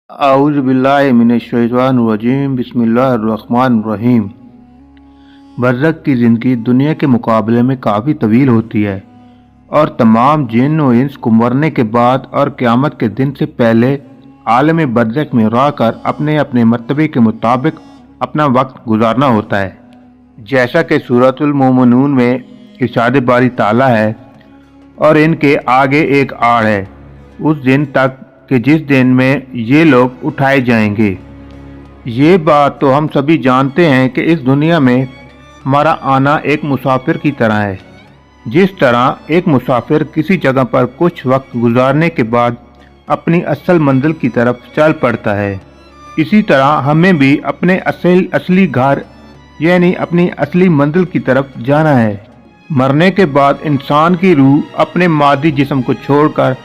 आऊज़ बिल्लाहि मिनश्शैतानिर्रजीम बिस्मिल्लाहिर्रहमानिर्रहीम। बरज़ख की ज़िंदगी दुनिया के मुकाबले में काफ़ी तवील होती है और तमाम जिन और इंस को मरने के बाद और क़यामत के दिन से पहले आलम बरज़ख में रहकर अपने अपने मर्तबे के मुताबिक अपना वक्त गुजारना होता है। जैसा कि सूरतुल मोमिनून में इरशाद बारी ताला है, और इनके आगे एक आड़ है उस दिन तक कि जिस दिन में ये लोग उठाए जाएंगे। ये बात तो हम सभी जानते हैं कि इस दुनिया में हमारा आना एक मुसाफिर की तरह है। जिस तरह एक मुसाफिर किसी जगह पर कुछ वक्त गुजारने के बाद अपनी असल मंजिल की तरफ चल पड़ता है, इसी तरह हमें भी अपने असली घर यानी अपनी असली मंजिल की तरफ जाना है। मरने के बाद इंसान की रूह अपने मादी जिस्म को छोड़कर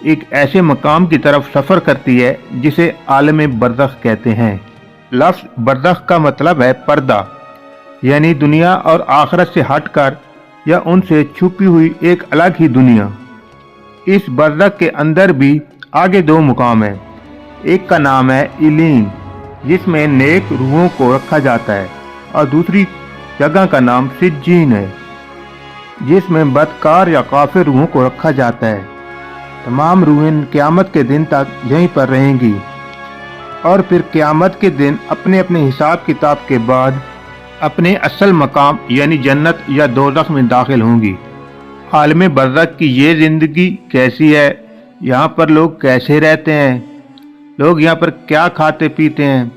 एक ऐसे मकाम की तरफ सफ़र करती है जिसे आलम बरज़ख कहते हैं। लफ्ज़ बरज़ख का मतलब है पर्दा, यानी दुनिया और आखिरत से हटकर या उनसे छुपी हुई एक अलग ही दुनिया। इस बरज़ख के अंदर भी आगे दो मुकाम हैं। एक का नाम है इलीन, जिसमें नेक रूहों को रखा जाता है, और दूसरी जगह का नाम सिज्जीन है, जिसमें बदकार या काफिर रूहों को रखा जाता है। तमाम रूहें क़यामत के दिन तक यहीं पर रहेंगी और फिर क़यामत के दिन अपने अपने हिसाब किताब के बाद अपने असल मकाम यानी जन्नत या दोज़ख में दाखिल होंगी। आलम बरज़ख की ये ज़िंदगी कैसी है, यहाँ पर लोग कैसे रहते हैं, लोग यहाँ पर क्या खाते पीते हैं,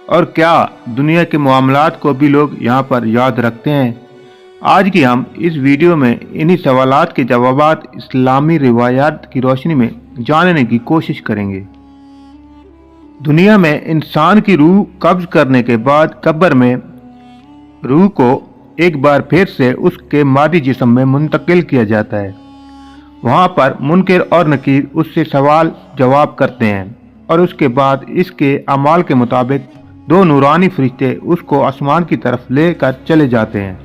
और क्या दुनिया के मामलात को भी लोग यहाँ पर याद रखते हैं। आज की हम इस वीडियो में इन्हीं सवालात के जवाबात इस्लामी रिवायात की रोशनी में जानने की कोशिश करेंगे। दुनिया में इंसान की रूह कब्ज़ करने के बाद कब्र में रूह को एक बार फिर से उसके मादी जिस्म में मुंतकिल किया जाता है। वहाँ पर मुनकिर और नकीर उससे सवाल जवाब करते हैं और उसके बाद इसके अमाल के मुताबिक दो नूरानी फरिश्ते उसको आसमान की तरफ लेकर चले जाते हैं।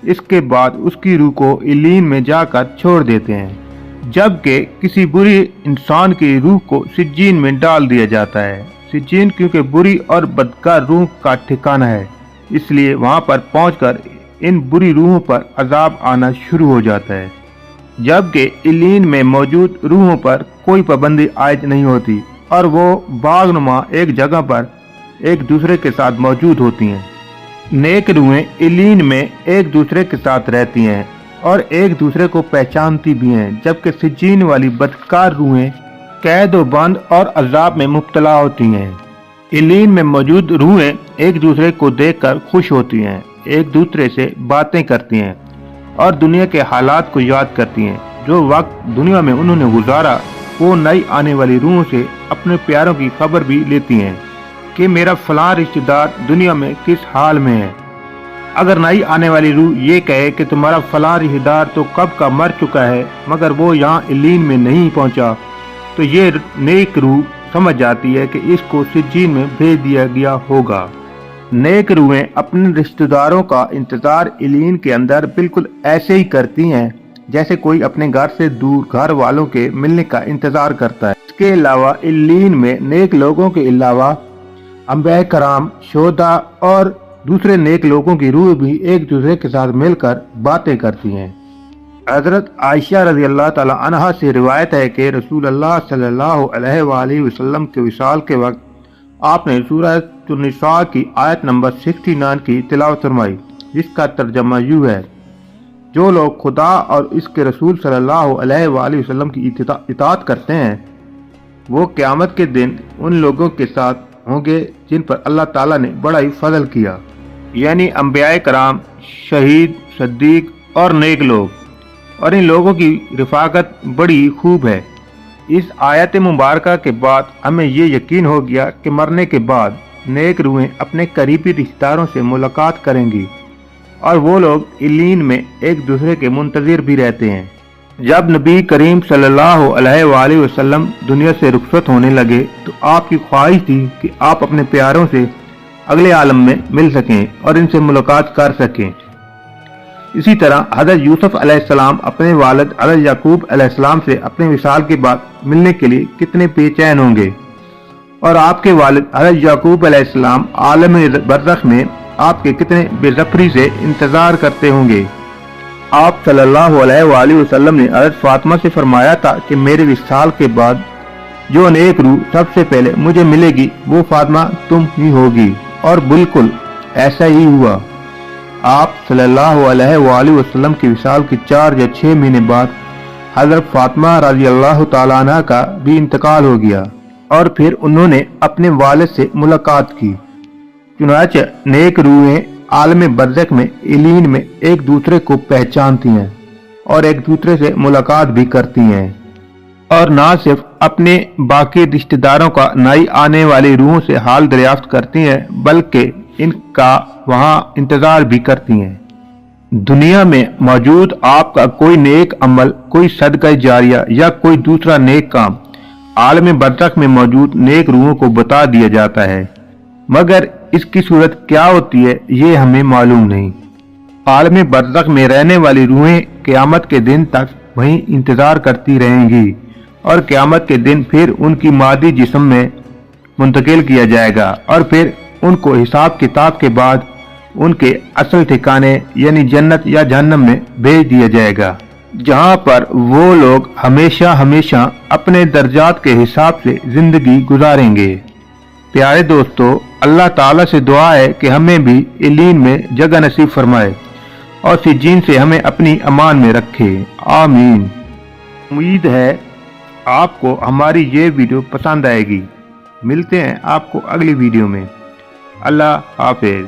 इसके बाद उसकी रूह को इलीन में जाकर छोड़ देते हैं, जबकि किसी बुरी इंसान की रूह को सिज्जीन में डाल दिया जाता है। सिज्जीन क्योंकि बुरी और बदकार रूह का ठिकाना है, इसलिए वहां पर पहुंचकर इन बुरी रूहों पर अजाब आना शुरू हो जाता है, जबकि इलीन में मौजूद रूहों पर कोई पाबंदी आयद नहीं होती और वो बागनुमा एक जगह पर एक दूसरे के साथ मौजूद होती हैं। नेक रूहें इलीन में एक दूसरे के साथ रहती हैं और एक दूसरे को पहचानती भी हैं, जबकि सिज्जीन वाली बदकार रूहें कैद व बंद और अजाब में मुब्तला होती हैं। इलीन में मौजूद रूहें एक दूसरे को देखकर खुश होती हैं, एक दूसरे से बातें करती हैं और दुनिया के हालात को याद करती हैं। जो वक्त दुनिया में उन्होंने गुजारा वो नई आने वाली रूहों से अपने प्यारों की खबर भी लेती हैं कि मेरा फलां रिश्तेदार दुनिया में किस हाल में है। अगर नई आने वाली रूह ये कहे कि तुम्हारा फलां रिश्तेदार तो कब का मर चुका है मगर वो यहाँ इलीन में नहीं पहुँचा, तो ये नेक रूह समझ जाती है कि इसको सिज्जीन में भेज दिया गया होगा। नेक रूहें अपने रिश्तेदारों का इंतजार इलीन के अंदर बिल्कुल ऐसे ही करती हैं जैसे कोई अपने घर से दूर घर वालों के मिलने का इंतजार करता है। इसके अलावा इलीन में नेक लोगों के अलावा अंबिया कराम, शोदा और दूसरे नेक लोगों की रूह भी एक दूसरे के साथ मिलकर बातें करती हैं। हजरत आयशा रज़ी अल्लाह ताला अन्हा से रिवायत है कि रसूलुल्लाह सल्लल्लाहु अलैहि वसल्लम के विसाल के वक्त आपने सूरह निसा की आयत नंबर 69 की तिलावत फरमाई, जिसका तर्जमा यूँ है, जो लोग खुदा और इसके रसूल सल्लल्लाहु अलैहि वसल्लम की इताअत करते हैं वो क़यामत के दिन उन लोगों के साथ होंगे जिन पर अल्लाह ताला ने बड़ा ही फजल किया, यानी अंबिया कराम, शहीद, सद्दीक और नेक लोग, और इन लोगों की रिफाकत बड़ी खूब है। इस आयत मुबारका के बाद हमें ये यकीन हो गया कि मरने के बाद नेक रूहें अपने करीबी रिश्तेदारों से मुलाकात करेंगी और वो लोग इलीन में एक दूसरे के मुंतज़िर भी रहते हैं। जब नबी करीम सल्लल्लाहु अलैहि वसल्लम दुनिया से रुखसत होने लगे तो आपकी ख्वाहिश थी कि आप अपने प्यारों से अगले आलम में मिल सकें और इनसे मुलाकात कर सकें। इसी तरह हज़रत यूसुफ अलैहिस्सलाम अपने वालिद हज़रत याकूब अलैहिस्सलाम से अपने विसाल के बाद मिलने के लिए कितने बेचैन होंगे। और आपके वालिद हज़रत याकूब अलैहिस्सलाम आलम बरज़ख में आपके कितने बेज़फ़री से इंतज़ार करते होंगे। आप सल्लल्लाहु अलैहि वसल्लम ने हज़रत फातिमा से फरमाया था कि मेरे विसाल के बाद जो नेक रूह सबसे पहले मुझे मिलेगी वो फातिमा तुम ही होगी, और बिल्कुल ऐसा ही हुआ। आप सल्लल्लाहु अलैहि वसल्लम के विसाल के 4 या 6 महीने बाद हज़रत फातिमा रज़ी अल्लाह तआला अन्हा का भी इंतकाल हो गया और फिर उन्होंने अपने वालिद से मुलाकात की। चुनांचे नेक रूहें आलम बरज़ख में इलीन में एक दूसरे को पहचानती हैं और एक दूसरे से मुलाकात भी करती हैं, और ना सिर्फ अपने बाकी रिश्तेदारों का नई आने वाली रूहों से हाल दरियाफ्त करती हैं बल्कि इनका वहां इंतजार भी करती हैं। दुनिया में मौजूद आपका कोई नेक अमल, कोई सदका जारिया या कोई दूसरा नेक काम आलम बरज़ख में मौजूद नेक रूहों को बता दिया जाता है, मगर इसकी सूरत क्या होती है ये हमें मालूम नहीं। आलम बरज़ख में रहने वाली रूहें क़यामत के दिन तक वहीं इंतजार करती रहेंगी और क़यामत के दिन फिर उनकी मादी जिस्म में मुंतकिल किया जाएगा और फिर उनको हिसाब किताब के बाद उनके असल ठिकाने यानी जन्नत या जहन्नम में भेज दिया जाएगा, जहां पर वो लोग हमेशा हमेशा अपने दर्जात के हिसाब से जिंदगी गुजारेंगे। प्यारे दोस्तों, अल्लाह ताला से दुआ है कि हमें भी इलीन में जगह नसीब फरमाए और सिज्जीन से हमें अपनी अमान में रखे। आमीन। उम्मीद है आपको हमारी ये वीडियो पसंद आएगी। मिलते हैं आपको अगली वीडियो में। अल्लाह हाफिज।